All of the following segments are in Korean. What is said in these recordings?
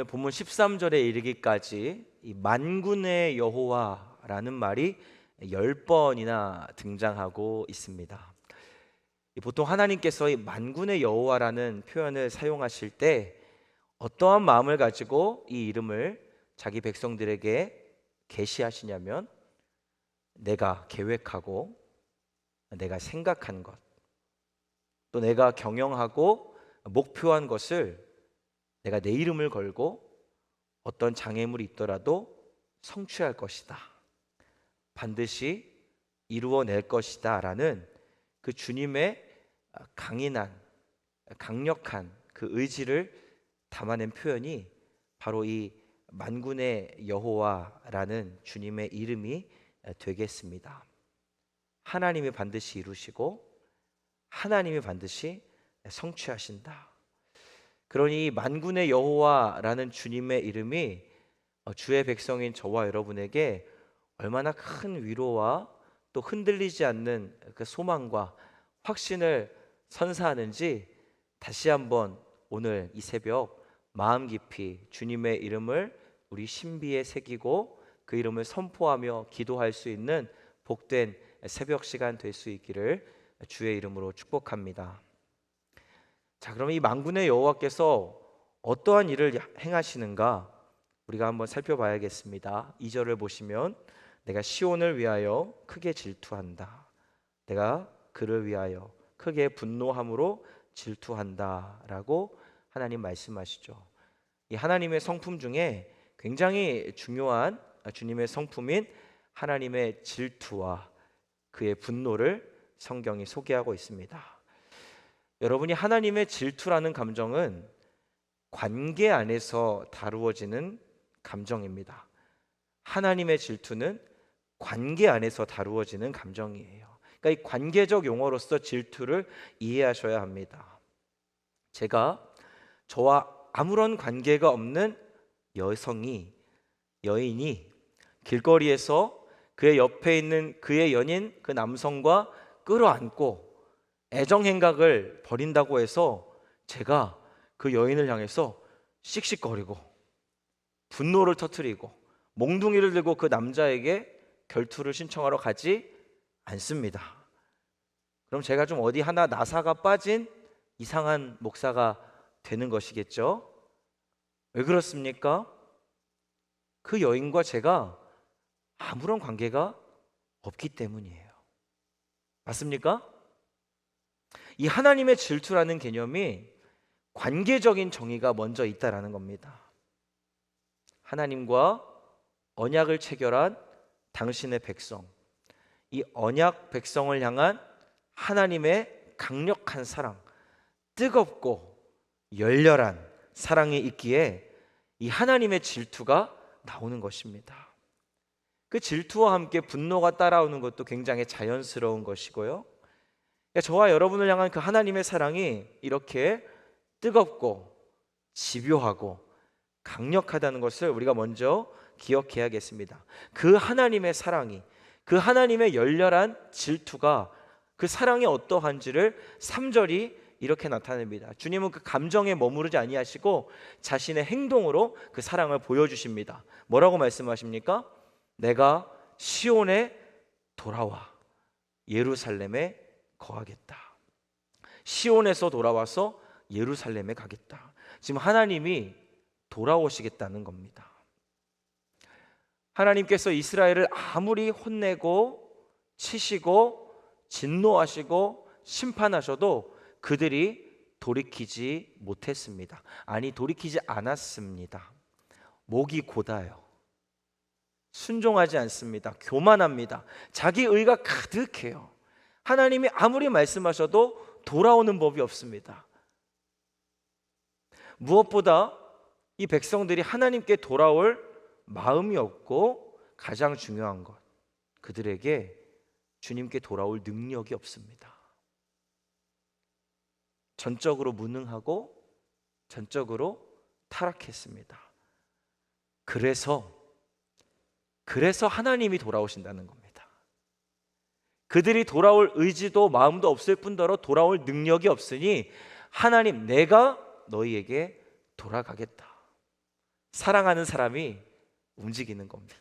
오늘 본문 13절에 이르기까지 이 만군의 여호와라는 말이 10번이나 등장하고 있습니다. 보통 하나님께서 이 만군의 여호와라는 표현을 사용하실 때 어떠한 마음을 가지고 이 이름을 자기 백성들에게 계시하시냐면, 내가 계획하고 내가 생각한 것, 또 내가 경영하고 목표한 것을 내가 내 이름을 걸고 어떤 장애물이 있더라도 성취할 것이다, 반드시 이루어낼 것이다 라는 그 주님의 강력한 그 의지를 담아낸 표현이 바로 이 만군의 여호와라는 주님의 이름이 되겠습니다. 하나님이 반드시 이루시고 하나님이 반드시 성취하신다. 그러니 만군의 여호와라는 주님의 이름이 주의 백성인 저와 여러분에게 얼마나 큰 위로와 또 흔들리지 않는 그 소망과 확신을 선사하는지 다시 한번 오늘 이 새벽 마음 깊이 주님의 이름을 우리 신비에 새기고 그 이름을 선포하며 기도할 수 있는 복된 새벽 시간 될 수 있기를 주의 이름으로 축복합니다. 자, 그럼 이 만군의 여호와께서 어떠한 일을 행하시는가 우리가 한번 살펴봐야겠습니다. 2절을 보시면 내가 시온을 위하여 크게 질투한다. 내가 그를 위하여 크게 분노함으로 질투한다 라고 하나님 말씀하시죠. 이 하나님의 성품 중에 굉장히 중요한 주님의 성품인 하나님의 질투와 그의 분노를 성경이 소개하고 있습니다. 여러분이 하나님의 질투라는 감정은 관계 안에서 다루어지는 감정입니다. 하나님의 질투는 관계 안에서 다루어지는 감정이에요. 그러니까 이 관계적 용어로서 질투를 이해하셔야 합니다. 제가 저와 아무런 관계가 없는 여인이 길거리에서 그의 옆에 있는 그의 연인 그 남성과 끌어안고 애정 행각을 벌인다고 해서 제가 그 여인을 향해서 씩씩거리고 분노를 터뜨리고 몽둥이를 들고 그 남자에게 결투를 신청하러 가지 않습니다. 그럼 제가 좀 어디 하나 나사가 빠진 이상한 목사가 되는 것이겠죠? 왜 그렇습니까? 그 여인과 제가 아무런 관계가 없기 때문이에요. 맞습니까? 이 하나님의 질투라는 개념이 관계적인 정의가 먼저 있다라는 겁니다. 하나님과 언약을 체결한 당신의 백성, 이 언약 백성을 향한 하나님의 강력한 사랑, 뜨겁고 열렬한 사랑이 있기에 이 하나님의 질투가 나오는 것입니다. 그 질투와 함께 분노가 따라오는 것도 굉장히 자연스러운 것이고요. 저와 여러분을 향한 그 하나님의 사랑이 이렇게 뜨겁고 집요하고 강력하다는 것을 우리가 먼저 기억해야겠습니다. 그 하나님의 사랑이, 그 하나님의 열렬한 질투가 그 사랑이 어떠한지를 3절이 이렇게 나타냅니다. 주님은 그 감정에 머무르지 아니하시고 자신의 행동으로 그 사랑을 보여주십니다. 뭐라고 말씀하십니까? 내가 시온에 돌아와 예루살렘에 거하겠다. 시온에서 돌아와서 예루살렘에 가겠다. 지금 하나님이 돌아오시겠다는 겁니다. 하나님께서 이스라엘을 아무리 혼내고 치시고 진노하시고 심판하셔도 그들이 돌이키지 못했습니다. 아니, 돌이키지 않았습니다. 목이 곧아요. 순종하지 않습니다. 교만합니다. 자기 의가 가득해요. 하나님이 아무리 말씀하셔도 돌아오는 법이 없습니다. 무엇보다 이 백성들이 하나님께 돌아올 마음이 없고 가장 중요한 것, 그들에게 주님께 돌아올 능력이 없습니다. 전적으로 무능하고 전적으로 타락했습니다. 그래서 하나님이 돌아오신다는 겁니다. 그들이 돌아올 의지도 마음도 없을 뿐더러 돌아올 능력이 없으니 하나님, 내가 너희에게 돌아가겠다. 사랑하는 사람이 움직이는 겁니다.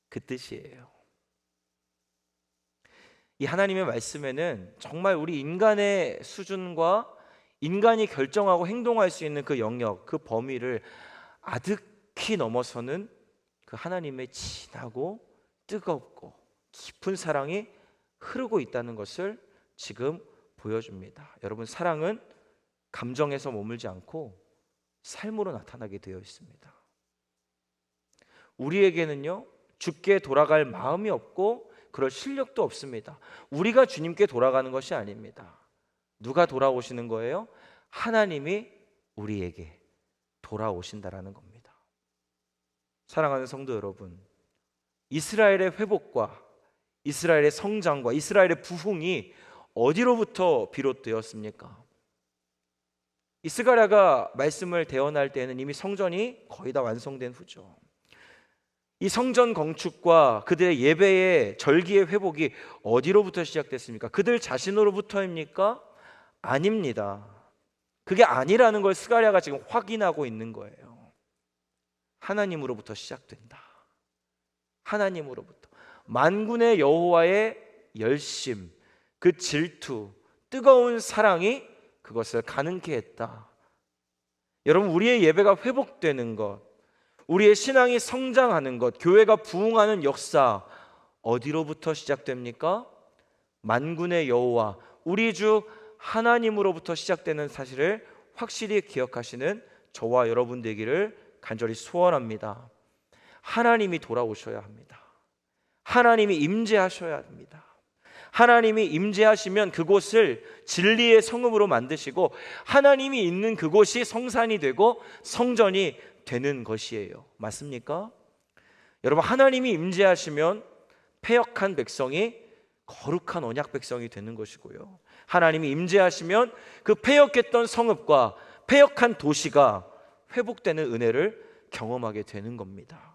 그 뜻이에요. 이 하나님의 말씀에는 정말 우리 인간의 수준과 인간이 결정하고 행동할 수 있는 그 영역, 그 범위를 아득히 넘어서는 그 하나님의 진하고 뜨겁고 깊은 사랑이 흐르고 있다는 것을 지금 보여줍니다. 여러분, 사랑은 감정에서 머물지 않고 삶으로 나타나게 되어 있습니다. 우리에게는요, 주께 돌아갈 마음이 없고 그럴 실력도 없습니다. 우리가 주님께 돌아가는 것이 아닙니다. 누가 돌아오시는 거예요? 하나님이 우리에게 돌아오신다라는 겁니다. 사랑하는 성도 여러분, 이스라엘의 회복과 이스라엘의 성장과 이스라엘의 부흥이 어디로부터 비롯되었습니까? 이 스가랴가 말씀을 대언할 때는 이미 성전이 거의 다 완성된 후죠. 이 성전 건축과 그들의 예배의 절기의 회복이 어디로부터 시작됐습니까? 그들 자신으로부터입니까? 아닙니다. 그게 아니라는 걸 스가랴가 지금 확인하고 있는 거예요. 하나님으로부터 시작된다. 하나님으로부터. 만군의 여호와의 열심, 그 질투, 뜨거운 사랑이 그것을 가능케 했다. 여러분, 우리의 예배가 회복되는 것, 우리의 신앙이 성장하는 것, 교회가 부흥하는 역사 어디로부터 시작됩니까? 만군의 여호와, 우리 주 하나님으로부터 시작되는 사실을 확실히 기억하시는 저와 여러분 되기를 간절히 소원합니다. 하나님이 돌아오셔야 합니다. 하나님이 임재하셔야 합니다. 하나님이 임재하시면 그곳을 진리의 성읍으로 만드시고 하나님이 있는 그곳이 성산이 되고 성전이 되는 것이에요. 맞습니까? 여러분, 하나님이 임재하시면 패역한 백성이 거룩한 언약 백성이 되는 것이고요, 하나님이 임재하시면 그 패역했던 성읍과 패역한 도시가 회복되는 은혜를 경험하게 되는 겁니다.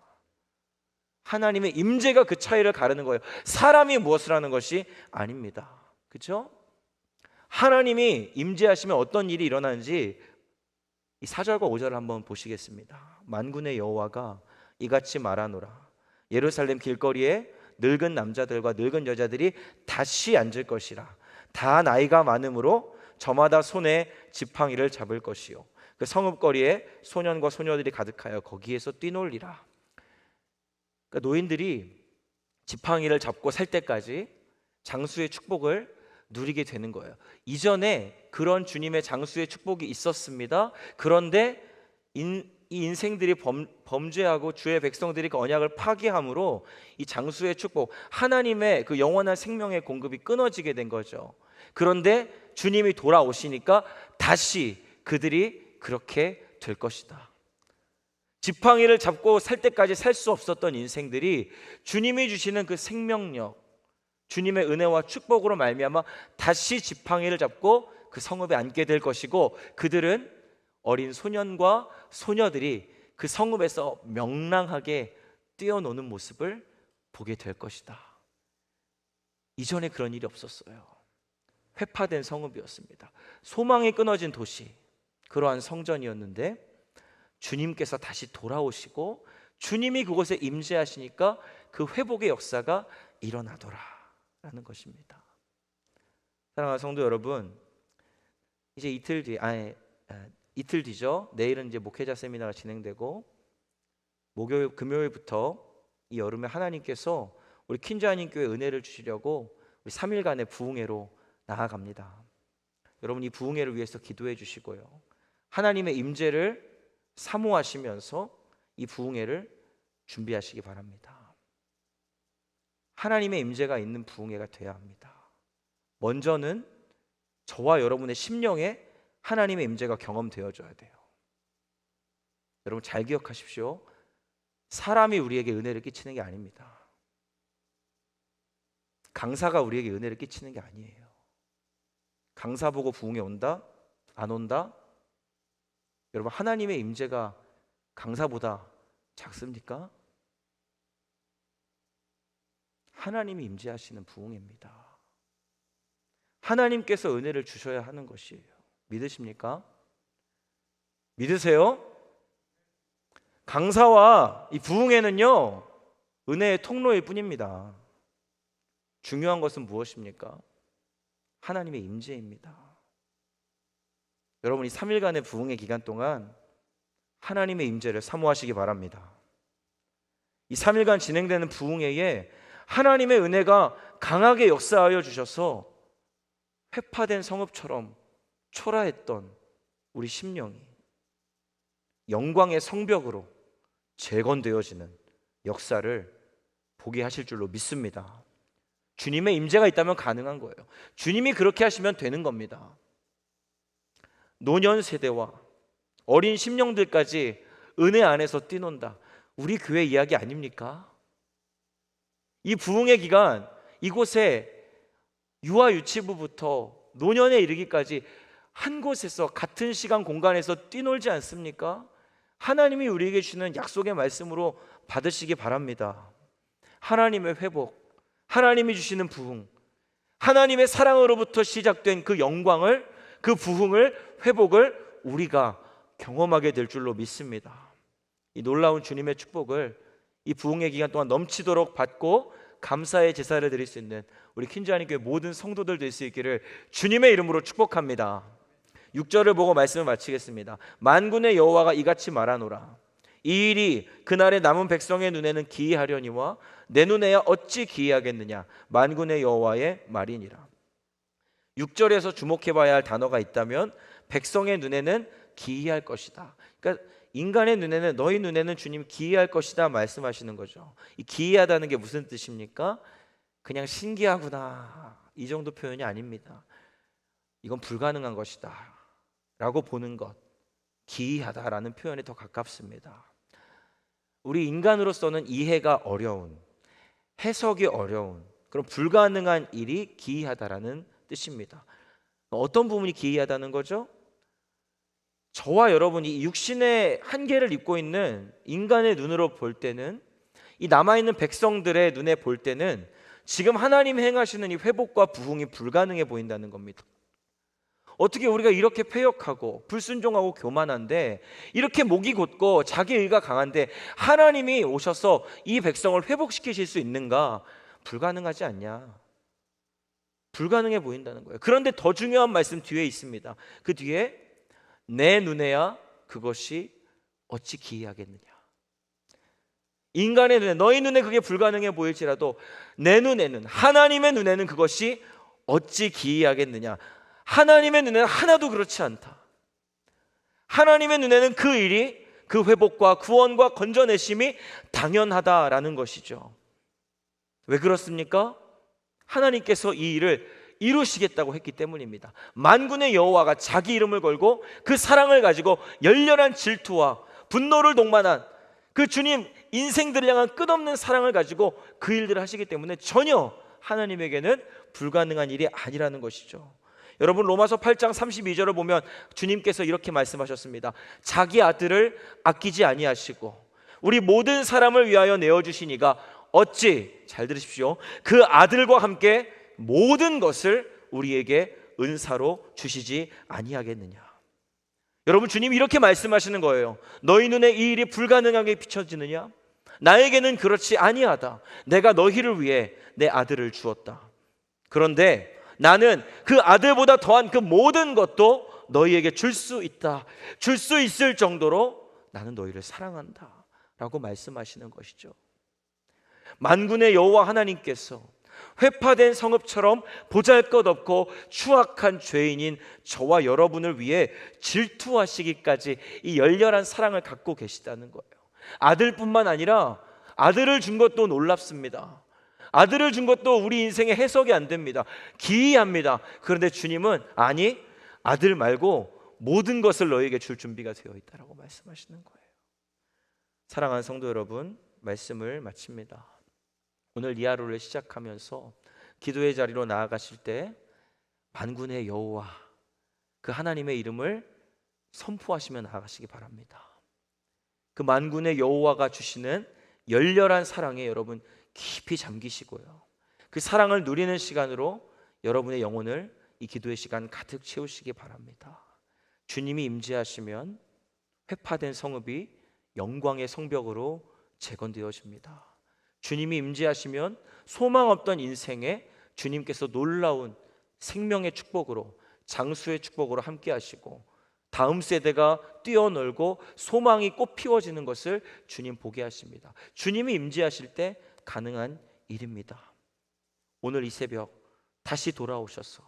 하나님의 임재가 그 차이를 가르는 거예요. 사람이 무엇을 하는 것이 아닙니다. 그렇죠? 하나님이 임재하시면 어떤 일이 일어나는지 이 4절과 5절을 한번 보시겠습니다. 만군의 여호와가 이같이 말하노라. 예루살렘 길거리에 늙은 남자들과 늙은 여자들이 다시 앉을 것이라. 다 나이가 많으므로 저마다 손에 지팡이를 잡을 것이요, 그 성읍거리에 소년과 소녀들이 가득하여 거기에서 뛰놀리라. 그러니까 노인들이 지팡이를 잡고 살 때까지 장수의 축복을 누리게 되는 거예요. 이전에 그런 주님의 장수의 축복이 있었습니다. 그런데 이 인생들이 범죄하고 주의 백성들이 그 언약을 파기함으로 이 장수의 축복, 하나님의 그 영원한 생명의 공급이 끊어지게 된 거죠. 그런데 주님이 돌아오시니까 다시 그들이 그렇게 될 것이다. 지팡이를 잡고 살 때까지 살 수 없었던 인생들이 주님이 주시는 그 생명력, 주님의 은혜와 축복으로 말미암아 다시 지팡이를 잡고 그 성읍에 앉게 될 것이고, 그들은 어린 소년과 소녀들이 그 성읍에서 명랑하게 뛰어노는 모습을 보게 될 것이다. 이전에 그런 일이 없었어요. 회파된 성읍이었습니다. 소망이 끊어진 도시, 그러한 성전이었는데 주님께서 다시 돌아오시고 주님이 그곳에 임재하시니까 그 회복의 역사가 일어나더라 라는 것입니다. 사랑하는 성도 여러분, 이제 이틀 뒤죠. 내일은 이제 목회자 세미나가 진행되고 목요일, 금요일부터 이 여름에 하나님께서 우리 퀸즈아님 교회 은혜를 주시려고 우리 3일간의 부흥회로 나아갑니다. 여러분, 이 부흥회를 위해서 기도해 주시고요, 하나님의 임재를 사모하시면서 이 부흥회를 준비하시기 바랍니다. 하나님의 임재가 있는 부흥회가 돼야 합니다. 먼저는 저와 여러분의 심령에 하나님의 임재가 경험되어져야 돼요. 여러분, 잘 기억하십시오. 사람이 우리에게 은혜를 끼치는 게 아닙니다. 강사가 우리에게 은혜를 끼치는 게 아니에요. 강사 보고 부흥회 온다? 안 온다? 여러분, 하나님의 임재가 강사보다 작습니까? 하나님이 임재하시는 부흥회입니다. 하나님께서 은혜를 주셔야 하는 것이에요. 믿으십니까? 믿으세요? 강사와 이 부흥회는요, 은혜의 통로일 뿐입니다. 중요한 것은 무엇입니까? 하나님의 임재입니다. 여러분, 이 3일간의 부흥회 기간 동안 하나님의 임재를 사모하시기 바랍니다. 이 3일간 진행되는 부흥회에 하나님의 은혜가 강하게 역사하여 주셔서 회파된 성읍처럼 초라했던 우리 심령이 영광의 성벽으로 재건되어지는 역사를 보게 하실 줄로 믿습니다. 주님의 임재가 있다면 가능한 거예요. 주님이 그렇게 하시면 되는 겁니다. 노년 세대와 어린 심령들까지 은혜 안에서 뛰논다. 우리 교회 이야기 아닙니까? 이 부흥의 기간, 이곳에 유아 유치부부터 노년에 이르기까지 한 곳에서 같은 시간 공간에서 뛰놀지 않습니까? 하나님이 우리에게 주는 약속의 말씀으로 받으시기 바랍니다. 하나님의 회복, 하나님이 주시는 부흥, 하나님의 사랑으로부터 시작된 그 영광을, 그 부흥을, 회복을 우리가 경험하게 될 줄로 믿습니다. 이 놀라운 주님의 축복을 이 부흥의 기간 동안 넘치도록 받고 감사의 제사를 드릴 수 있는 우리 퀸즈하님 교회 모든 성도들 될 수 있기를 주님의 이름으로 축복합니다. 6절을 보고 말씀을 마치겠습니다. 만군의 여호와가 이같이 말하노라. 이 일이 그날의 남은 백성의 눈에는 기이하려니와 내 눈에야 어찌 기이하겠느냐. 만군의 여호와의 말이니라. 6절에서 주목해봐야 할 단어가 있다면 백성의 눈에는 기이할 것이다. 그러니까 인간의 눈에는, 너희 눈에는 주님 기이할 것이다 말씀하시는 거죠. 이 기이하다는 게 무슨 뜻입니까? 그냥 신기하구나 이 정도 표현이 아닙니다. 이건 불가능한 것이다 라고 보는 것, 기이하다라는 표현에 더 가깝습니다. 우리 인간으로서는 이해가 어려운, 해석이 어려운 그런 불가능한 일이 기이하다라는 뜻입니다. 어떤 부분이 기이하다는 거죠? 저와 여러분이 육신의 한계를 입고 있는 인간의 눈으로 볼 때는, 이 남아있는 백성들의 눈에 볼 때는 지금 하나님 행하시는 이 회복과 부흥이 불가능해 보인다는 겁니다. 어떻게 우리가 이렇게 패역하고 불순종하고 교만한데, 이렇게 목이 곧고 자기 의가 강한데 하나님이 오셔서 이 백성을 회복시키실 수 있는가? 불가능하지 않냐? 불가능해 보인다는 거예요. 그런데 더 중요한 말씀 뒤에 있습니다. 그 뒤에 내 눈에야 그것이 어찌 기이하겠느냐. 인간의 눈에, 너희 눈에 그게 불가능해 보일지라도 내 눈에는, 하나님의 눈에는 그것이 어찌 기이하겠느냐. 하나님의 눈에는 하나도 그렇지 않다. 하나님의 눈에는 그 일이, 그 회복과 구원과 건져내심이 당연하다라는 것이죠. 왜 그렇습니까? 하나님께서 이 일을 이루시겠다고 했기 때문입니다. 만군의 여호와가 자기 이름을 걸고 그 사랑을 가지고 열렬한 질투와 분노를 동반한 그 주님 인생들을 향한 끝없는 사랑을 가지고 그 일들을 하시기 때문에 전혀 하나님에게는 불가능한 일이 아니라는 것이죠. 여러분, 로마서 8장 32절을 보면 주님께서 이렇게 말씀하셨습니다. 자기 아들을 아끼지 아니하시고 우리 모든 사람을 위하여 내어주시니가 어찌, 잘 들으십시오, 그 아들과 함께 모든 것을 우리에게 은사로 주시지 아니하겠느냐. 여러분, 주님이 이렇게 말씀하시는 거예요. 너희 눈에 이 일이 불가능하게 비춰지느냐? 나에게는 그렇지 아니하다. 내가 너희를 위해 내 아들을 주었다. 그런데 나는 그 아들보다 더한 그 모든 것도 너희에게 줄 수 있다. 줄 수 있을 정도로 나는 너희를 사랑한다 라고 말씀하시는 것이죠. 만군의 여호와 하나님께서 회파된 성읍처럼 보잘것없고 추악한 죄인인 저와 여러분을 위해 질투하시기까지 이 열렬한 사랑을 갖고 계시다는 거예요. 아들뿐만 아니라 아들을 준 것도 놀랍습니다. 아들을 준 것도 우리 인생에 해석이 안 됩니다. 기이합니다. 그런데 주님은 아니, 아들 말고 모든 것을 너에게 줄 준비가 되어 있다라고 말씀하시는 거예요. 사랑하는 성도 여러분, 말씀을 마칩니다. 오늘 이 하루를 시작하면서 기도의 자리로 나아가실 때 만군의 여호와, 그 하나님의 이름을 선포하시며 나아가시기 바랍니다. 그 만군의 여호와가 주시는 열렬한 사랑에 여러분 깊이 잠기시고요, 그 사랑을 누리는 시간으로 여러분의 영혼을 이 기도의 시간 가득 채우시기 바랍니다. 주님이 임재하시면 회파된 성읍이 영광의 성벽으로 재건되어집니다. 주님이 임재하시면 소망 없던 인생에 주님께서 놀라운 생명의 축복으로, 장수의 축복으로 함께 하시고 다음 세대가 뛰어놀고 소망이 꽃 피워지는 것을 주님 보게 하십니다. 주님이 임재하실 때 가능한 일입니다. 오늘 이 새벽 다시 돌아오셔서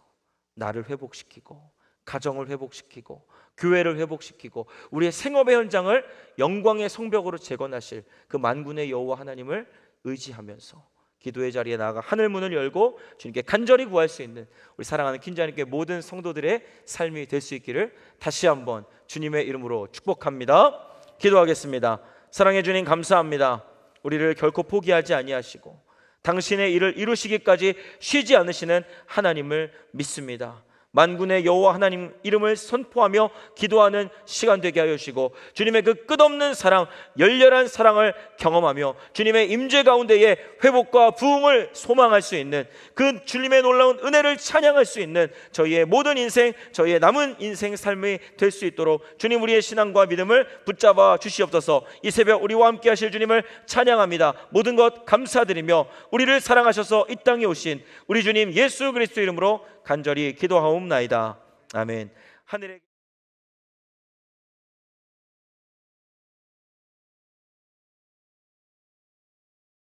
나를 회복시키고 가정을 회복시키고 교회를 회복시키고 우리의 생업의 현장을 영광의 성벽으로 재건하실 그 만군의 여호와 하나님을 의지하면서 기도의 자리에 나아가 하늘 문을 열고 주님께 간절히 구할 수 있는 우리 사랑하는 킨자님께 모든 성도들의 삶이 될 수 있기를 다시 한번 주님의 이름으로 축복합니다. 기도하겠습니다. 사랑해 주님 감사합니다. 우리를 결코 포기하지 아니하시고 당신의 일을 이루시기까지 쉬지 않으시는 하나님을 믿습니다. 만군의 여호와 하나님 이름을 선포하며 기도하는 시간 되게 하여 주시고 주님의 그 끝없는 사랑, 열렬한 사랑을 경험하며 주님의 임재 가운데에 회복과 부흥을 소망할 수 있는 그 주님의 놀라운 은혜를 찬양할 수 있는 저희의 모든 인생, 저희의 남은 인생 삶이 될 수 있도록 주님 우리의 신앙과 믿음을 붙잡아 주시옵소서. 이 새벽 우리와 함께 하실 주님을 찬양합니다. 모든 것 감사드리며 우리를 사랑하셔서 이 땅에 오신 우리 주님 예수 그리스도 이름으로 간절히 기도하옵나이다. 아멘. 하늘에